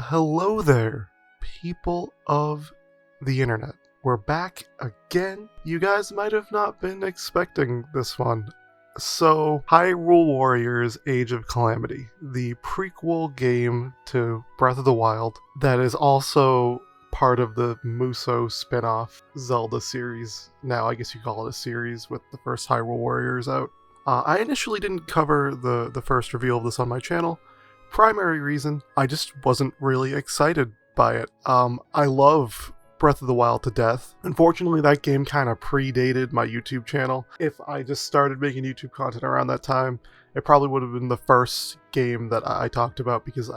Hello there, people of the internet. We're back again. You guys might have not been expecting this one. So, Hyrule Warriors Age of Calamity, the prequel game to Breath of the Wild that is also part of the Muso spin-off Zelda series. Now, I guess you call it a series with the first Hyrule Warriors out. I initially didn't cover the first reveal of this on my channel. Primary reason, I just wasn't really excited by it. I love Breath of the Wild to death. Unfortunately, that game kind of predated my YouTube channel. If I just started making YouTube content around that time, it probably would have been the first game that I talked about, because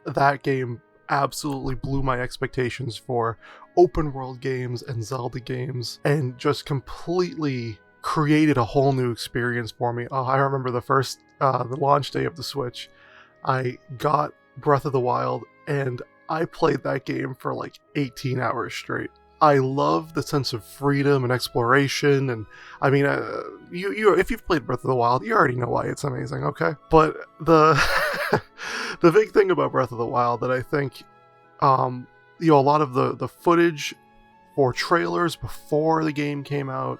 that game absolutely blew my expectations for open world games and Zelda games, and just completely created a whole new experience for me. I remember the launch day of the Switch. I got Breath of the Wild and I played that game for like 18 hours straight. I love the sense of freedom and exploration, and I mean, if you've played Breath of the Wild, you already know why it's amazing, okay? But the the big thing about Breath of the Wild that I think, a lot of the footage for trailers before the game came out,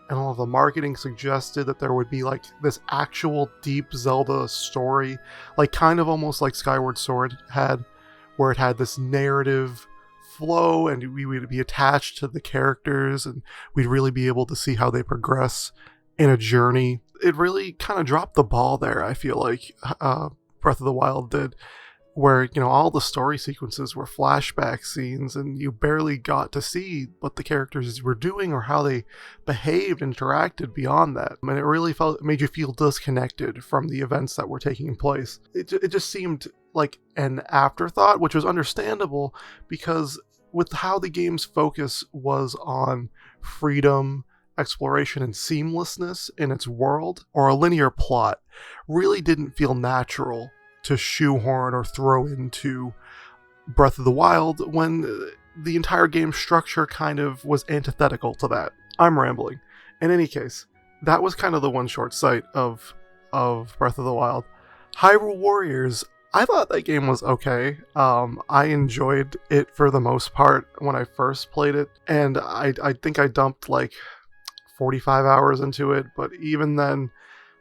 and all of the marketing suggested that there would be like this actual deep Zelda story, like kind of almost like Skyward Sword had, where it had this narrative flow and we would be attached to the characters and we'd really be able to see how they progress in a journey. It really kind of dropped the ball there, I feel like, Breath of the Wild did, where, all the story sequences were flashback scenes and you barely got to see what the characters were doing or how they behaved and interacted beyond that. And it really made you feel disconnected from the events that were taking place. It just seemed like an afterthought, which was understandable because with how the game's focus was on freedom, exploration, and seamlessness in its world, or a linear plot, really didn't feel natural to shoehorn or throw into Breath of the Wild when the entire game structure kind of was antithetical to that. I'm rambling. In any case, that was kind of the one short sight of Breath of the Wild. Hyrule Warriors, I thought that game was okay. I enjoyed it for the most part when I first played it, and I think I dumped like 45 hours into it, but even then,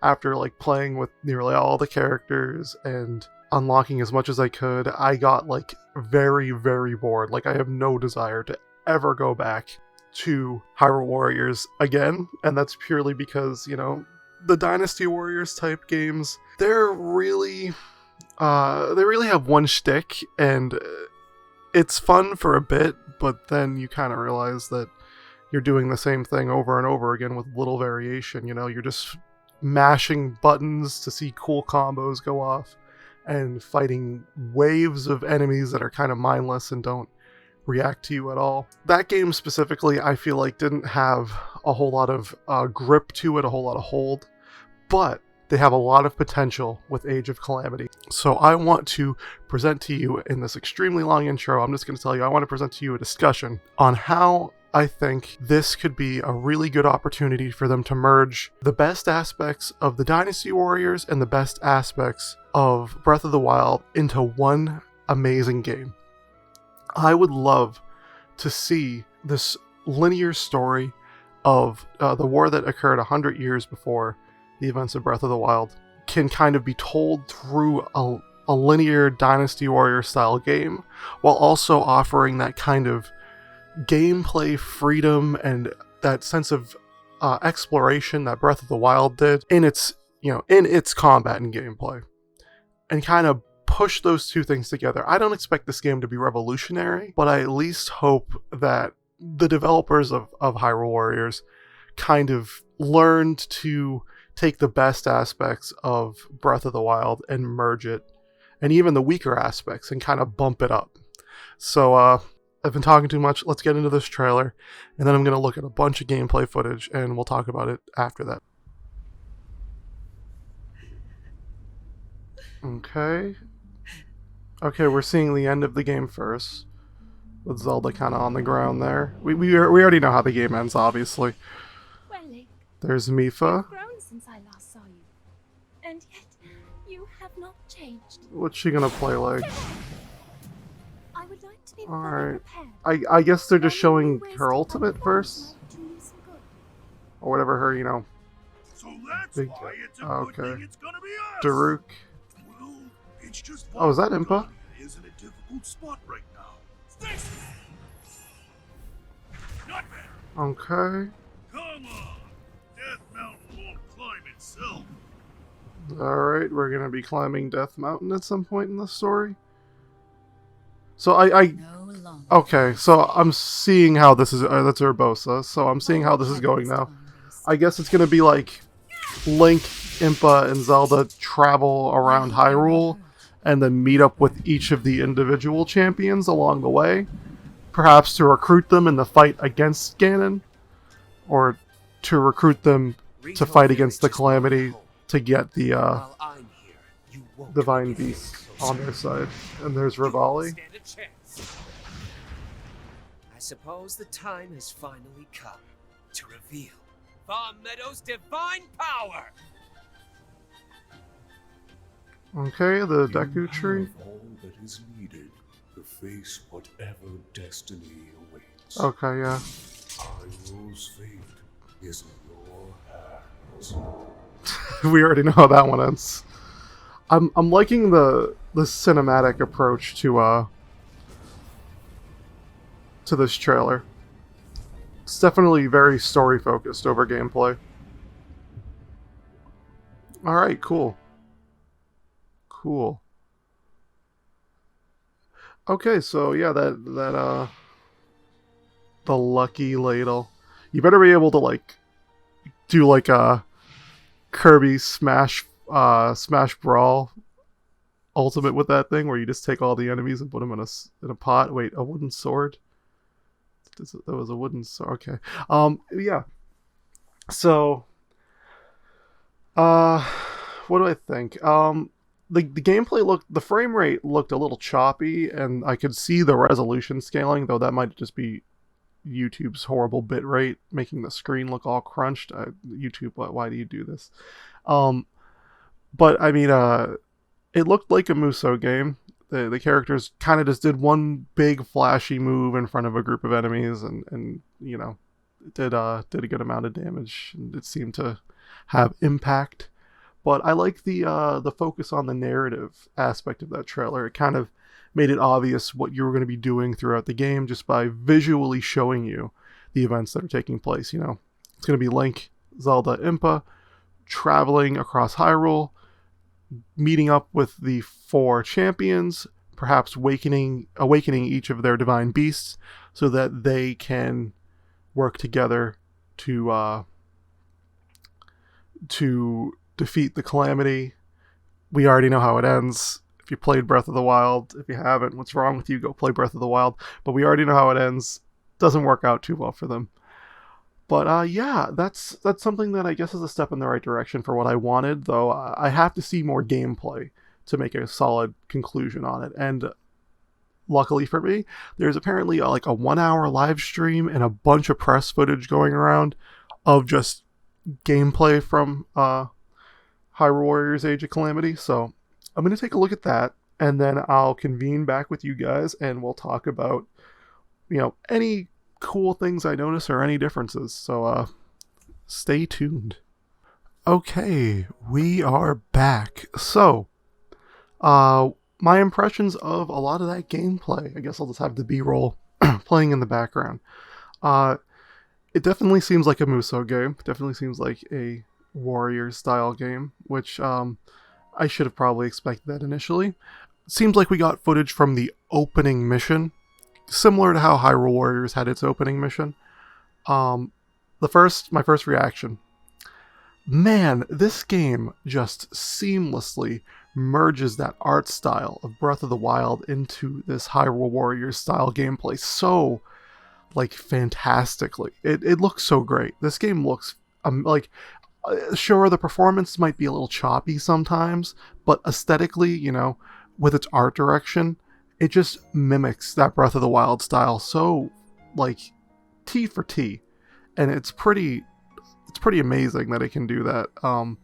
after like playing with nearly all the characters and unlocking as much as I could, I got like very, very bored. Like I have no desire to ever go back to Hyrule Warriors again, and that's purely because, the Dynasty Warriors type games, they really have one shtick, and it's fun for a bit, but then you kind of realize that you're doing the same thing over and over again with little variation. You're just mashing buttons to see cool combos go off and fighting waves of enemies that are kind of mindless and don't react to you at all. That game specifically, I feel like, didn't have a whole lot of grip to it, a whole lot of hold, but they have a lot of potential with Age of Calamity. So I want to present to you in this extremely long intro, I'm just going to tell you, I want to present to you a discussion on how I think this could be a really good opportunity for them to merge the best aspects of the Dynasty Warriors and the best aspects of Breath of the Wild into one amazing game. I would love to see this linear story of the war that occurred 100 years before the events of Breath of the Wild can kind of be told through a linear Dynasty Warrior style game, while also offering that kind of gameplay freedom and that sense of exploration that Breath of the Wild did in its combat and gameplay, and kind of push those two things together. I don't expect this game to be revolutionary, but I at least hope that the developers of Hyrule Warriors kind of learned to take the best aspects of Breath of the Wild and merge it, and even the weaker aspects, and kind of bump it up. So I've been talking too much. Let's get into this trailer, and then I'm going to look at a bunch of gameplay footage, and we'll talk about it after that. Okay, we're seeing the end of the game first, with Zelda kind of on the ground there. We already know how the game ends, obviously. Well, Link, there's Mipha. you've grown since I last saw you, and yet you have not changed. What's she gonna play like? would like to be fully Alright. prepared. I guess they're just Only showing ways her to ultimate find first? might do you some good. Or whatever her, So that's big... why it's a good Okay. thing it's gonna be us. Daruk. Well, it's just Oh, is that Impa? Calamity is in a difficult spot right now. Stacy! Not better. Okay. Come on. Death Mountain won't climb itself. Alright, we're gonna be climbing Death Mountain at some point in the story. So I No longer. okay, so I'm seeing how this is, that's Urbosa, so I'm seeing how this is going now. I guess it's gonna be like Link, Impa, and Zelda travel around Hyrule, and then meet up with each of the individual champions along the way. Perhaps to recruit them in the fight against Ganon, or to recruit them to fight against the Calamity to get the While I'm here, you won't Divine get Beast so on their side. And there's Rivali. stand a chance. I suppose the time has finally come to reveal Farm Meadow's divine power. Okay, the Deku Tree. have all that is needed to face whatever destiny awaits. Okay, yeah. Hyrule's fate is in your hands. We already know how that one ends. I'm liking the cinematic approach to this trailer. It's definitely very story focused over gameplay. Alright, cool. Cool. Okay, so yeah, the lucky ladle. You better be able to like do like a Kirby Smash Brawl ultimate with that thing, where you just take all the enemies and put them in a pot. Wait, a wooden sword? That was a wooden sword. Okay. Yeah. So, what do I think? The gameplay the frame rate looked a little choppy, and I could see the resolution scaling, though that might just be YouTube's horrible bitrate making the screen look all crunched. YouTube, why do you do this? But I mean, it looked like a Musou game. The characters kind of just did one big flashy move in front of a group of enemies, and did a good amount of damage, and it seemed to have impact. But I like the focus on the narrative aspect of that trailer. It kind of made it obvious what you were going to be doing throughout the game just by visually showing you the events that are taking place. It's going to be Link, Zelda, Impa traveling across Hyrule, meeting up with the 4 champions, perhaps awakening each of their divine beasts so that they can work together to defeat the Calamity. We already know how it ends. If you played Breath of the Wild, if you haven't, what's wrong with you? Go play Breath of the Wild. But we already know how it ends. Doesn't work out too well for them. But yeah, that's something that I guess is a step in the right direction for what I wanted, though I have to see more gameplay to make a solid conclusion on it. And luckily for me, there's apparently like a 1-hour live stream and a bunch of press footage going around of just gameplay from Hyrule Warriors Age of Calamity. So I'm going to take a look at that, and then I'll convene back with you guys, and we'll talk about, any cool things I notice or any differences. So stay tuned. Okay, we are back. So my impressions of a lot of that gameplay, I guess I'll just have the B-roll playing in the background. It definitely seems like a Musou game. It definitely seems like a Warriors style game, which I should have probably expected that initially. Seems like we got footage from the opening mission, similar to how Hyrule Warriors had its opening mission. My first reaction, man, this game just seamlessly merges that art style of Breath of the Wild into this Hyrule Warriors style gameplay so fantastically. It looks so great. This game looks sure, the performance might be a little choppy sometimes, but aesthetically, with its art direction, it just mimics that Breath of the Wild style so T for T, and it's pretty amazing that it can do that,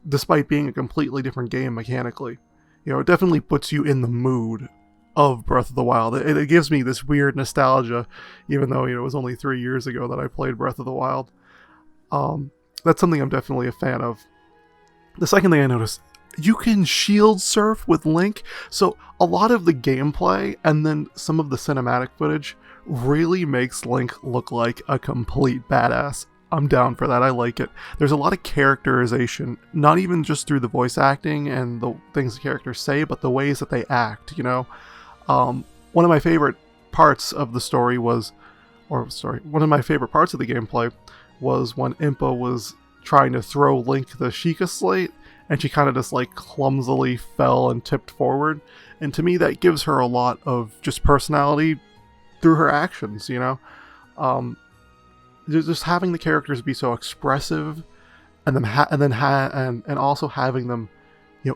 despite being a completely different game mechanically. It definitely puts you in the mood of Breath of the Wild. It gives me this weird nostalgia, even though it was only 3 years ago that I played Breath of the Wild. That's something I'm definitely a fan of. The second thing I noticed, you can shield surf with Link, so a lot of the gameplay and then some of the cinematic footage really makes Link look like a complete badass. I'm down for that. I like it. There's a lot of characterization, not even just through the voice acting and the things the characters say, but the ways that they act, One of my favorite parts of the story was, one of my favorite parts of the gameplay was when Impa was trying to throw Link the Sheikah Slate, and she kind of just like clumsily fell and tipped forward. And to me, that gives her a lot of just personality through her actions, just having the characters be so expressive, and also having them,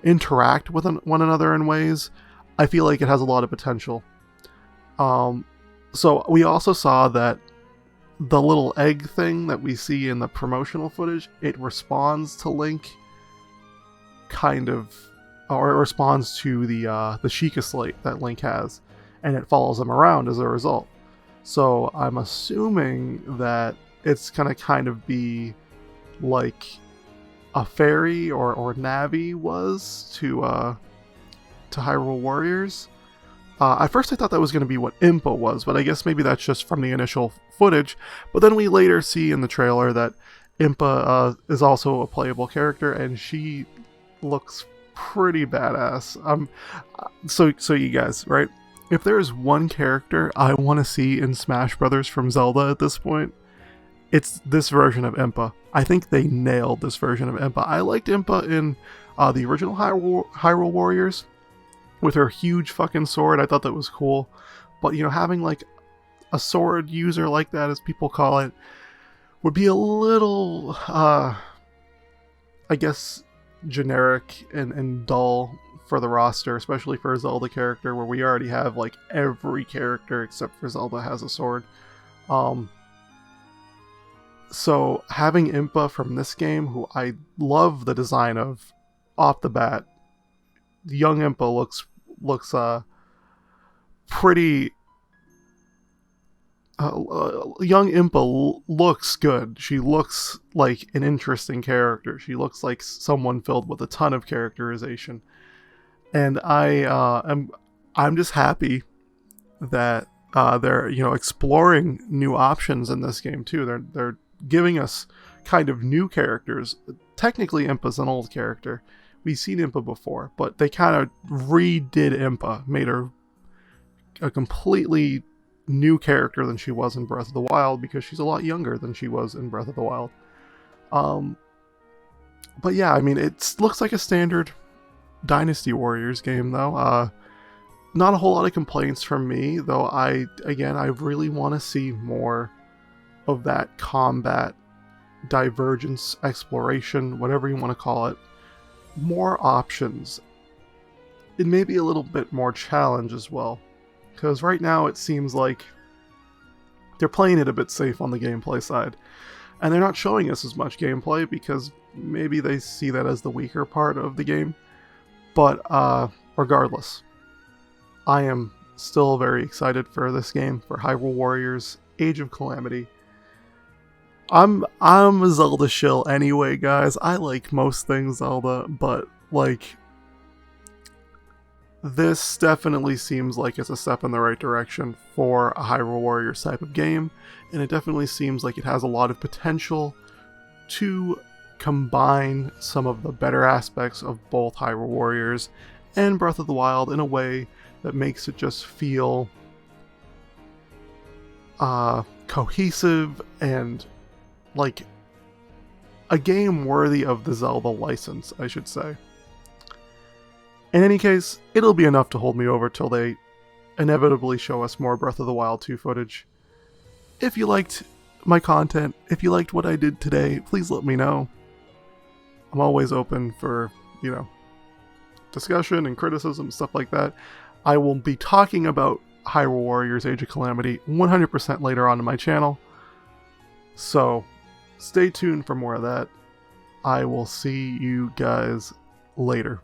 interact with one another in ways, I feel like it has a lot of potential. So we also saw that the little egg thing that we see in the promotional footage, it responds to Link, or it responds to the Sheikah Slate that Link has, and it follows him around as a result. So I'm assuming that it's gonna kind of be like a fairy or Navi was to Hyrule Warriors. At first I thought that was going to be what Impa was, but I guess maybe that's just from the initial footage. But then we later see in the trailer that Impa is also a playable character, and she looks pretty badass. So you guys, right? If there's one character I want to see in Smash Brothers from Zelda at this point, it's this version of Impa. I think they nailed this version of Impa. I liked Impa in the original Hyrule Warriors, with her huge fucking sword. I thought that was cool. But, having like a sword user like that, as people call it, would be a little, I guess, generic and dull for the roster, especially for a Zelda character where we already have like every character except for Zelda has a sword. So having Impa from this game, who I love the design of off the bat, young Impa looks pretty. Young Impa looks good. She looks like an interesting character. She looks like someone filled with a ton of characterization, and I'm just happy that they're exploring new options in this game too. They're giving us kind of new characters. Technically, Impa's an old character. We've seen Impa before, but they kind of redid Impa, made her a completely new character than she was in Breath of the Wild, because she's a lot younger than she was in Breath of the Wild. But yeah, I mean, it looks like a standard Dynasty Warriors game, though. Not a whole lot of complaints from me, though. I really want to see more of that combat, divergence, exploration, whatever you want to call it. More options. It may be a little bit more challenge as well, because right now it seems like they're playing it a bit safe on the gameplay side, and they're not showing us as much gameplay because maybe they see that as the weaker part of the game. But regardless, I am still very excited for this game, for Hyrule Warriors Age of Calamity. I'm a Zelda shill anyway, guys. I like most things Zelda, but like, this definitely seems like it's a step in the right direction for a Hyrule Warriors type of game, and it definitely seems like it has a lot of potential to combine some of the better aspects of both Hyrule Warriors and Breath of the Wild in a way that makes it just feel cohesive and like a game worthy of the Zelda license, I should say. In any case, it'll be enough to hold me over till they inevitably show us more Breath of the Wild 2 footage. If you liked my content, if you liked what I did today, please let me know. I'm always open for, discussion and criticism, stuff like that. I will be talking about Hyrule Warriors Age of Calamity 100% later on in my channel. So, stay tuned for more of that. I will see you guys later.